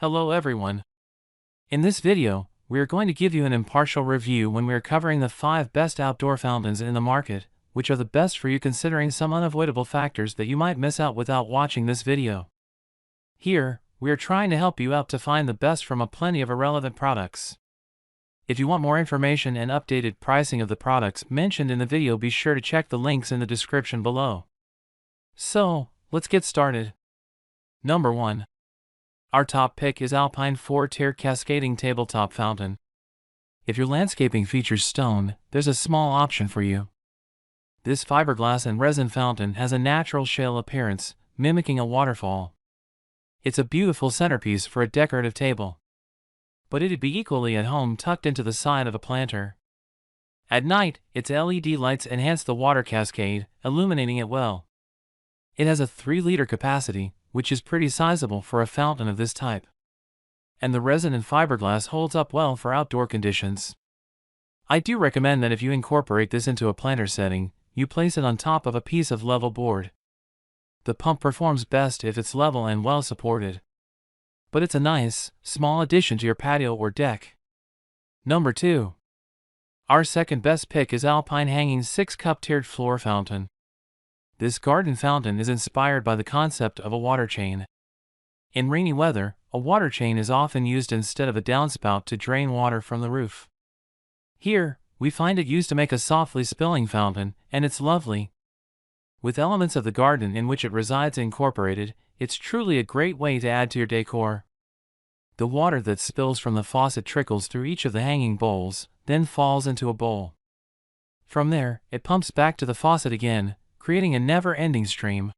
Hello everyone. In this video, we are going to give you an impartial review when we are covering the 5 best outdoor fountains in the market, which are the best for you considering some unavoidable factors that you might miss out without watching this video. Here, we are trying to help you out to find the best from a plenty of irrelevant products. If you want more information and updated pricing of the products mentioned in the video, be sure to check the links in the description below. So, let's get started. Number 1. Our top pick is Alpine 4-Tier Cascading Tabletop Fountain. If your landscaping features stone, there's a small option for you. This fiberglass and resin fountain has a natural shale appearance, mimicking a waterfall. It's a beautiful centerpiece for a decorative table. But it'd be equally at home tucked into the side of a planter. At night, its LED lights enhance the water cascade, illuminating it well. It has a 3-liter capacity, which is pretty sizable for a fountain of this type. And the resin and fiberglass holds up well for outdoor conditions. I do recommend that if you incorporate this into a planter setting, you place it on top of a piece of level board. The pump performs best if it's level and well supported. But it's a nice, small addition to your patio or deck. Number 2. Our second best pick is Alpine Hanging 6-Cup Tiered Floor Fountain. This garden fountain is inspired by the concept of a water chain. In rainy weather, a water chain is often used instead of a downspout to drain water from the roof. Here, we find it used to make a softly spilling fountain, and it's lovely. With elements of the garden in which it resides incorporated, it's truly a great way to add to your decor. The water that spills from the faucet trickles through each of the hanging bowls, then falls into a bowl. From there, it pumps back to the faucet again, creating a never-ending stream.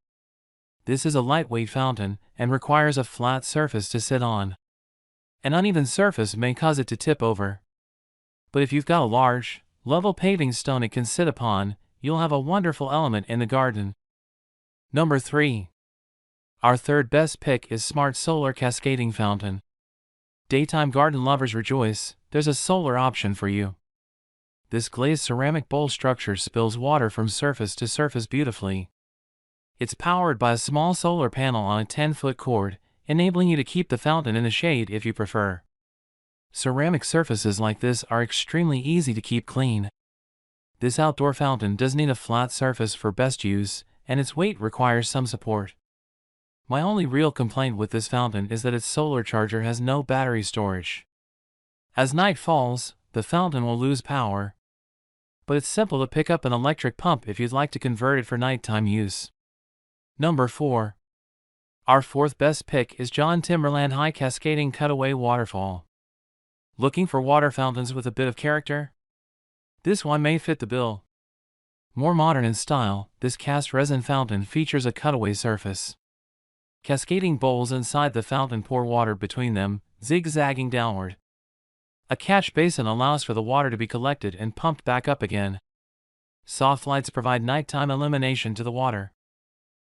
This is a lightweight fountain and requires a flat surface to sit on. An uneven surface may cause it to tip over. But if you've got a large, level paving stone it can sit upon, you'll have a wonderful element in the garden. Number 3. Our third best pick is Smart Solar Cascading Fountain. Daytime garden lovers rejoice, there's a solar option for you. This glazed ceramic bowl structure spills water from surface to surface beautifully. It's powered by a small solar panel on a 10-foot cord, enabling you to keep the fountain in the shade if you prefer. Ceramic surfaces like this are extremely easy to keep clean. This outdoor fountain does need a flat surface for best use, and its weight requires some support. My only real complaint with this fountain is that its solar charger has no battery storage. As night falls, the fountain will lose power. But it's simple to pick up an electric pump if you'd like to convert it for nighttime use. Number 4. Our fourth best pick is John Timberland High Cascading Cutaway Waterfall. Looking for water fountains with a bit of character? This one may fit the bill. More modern in style, this cast resin fountain features a cutaway surface. Cascading bowls inside the fountain pour water between them, zigzagging downward. A catch basin allows for the water to be collected and pumped back up again. Soft lights provide nighttime illumination to the water.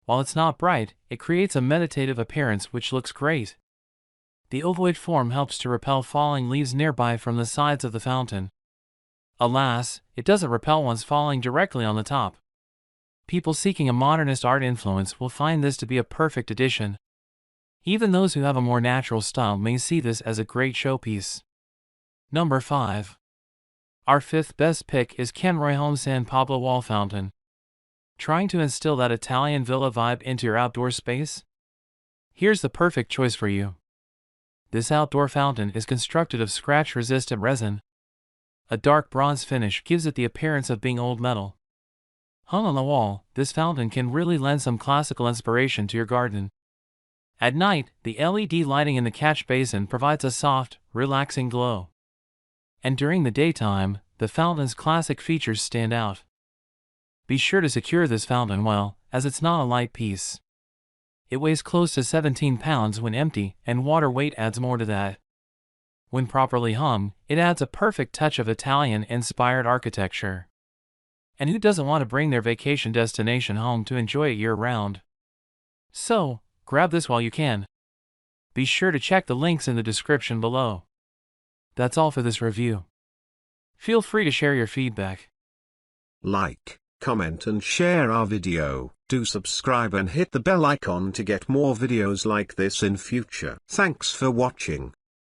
While it's not bright, it creates a meditative appearance which looks great. The ovoid form helps to repel falling leaves nearby from the sides of the fountain. Alas, it doesn't repel ones falling directly on the top. People seeking a modernist art influence will find this to be a perfect addition. Even those who have a more natural style may see this as a great showpiece. Number 5. Our fifth best pick is Kenroy Home San Pablo Wall Fountain. Trying to instill that Italian villa vibe into your outdoor space? Here's the perfect choice for you. This outdoor fountain is constructed of scratch-resistant resin. A dark bronze finish gives it the appearance of being old metal. Hung on the wall, this fountain can really lend some classical inspiration to your garden. At night, the LED lighting in the catch basin provides a soft, relaxing glow. And during the daytime, the fountain's classic features stand out. Be sure to secure this fountain well, as it's not a light piece. It weighs close to 17 pounds when empty, and water weight adds more to that. When properly hung, it adds a perfect touch of Italian-inspired architecture. And who doesn't want to bring their vacation destination home to enjoy it year-round? So, grab this while you can. Be sure to check the links in the description below. That's all for this review. Feel free to share your feedback. Like, comment and share our video. Do subscribe and hit the bell icon to get more videos like this in future. Thanks for watching.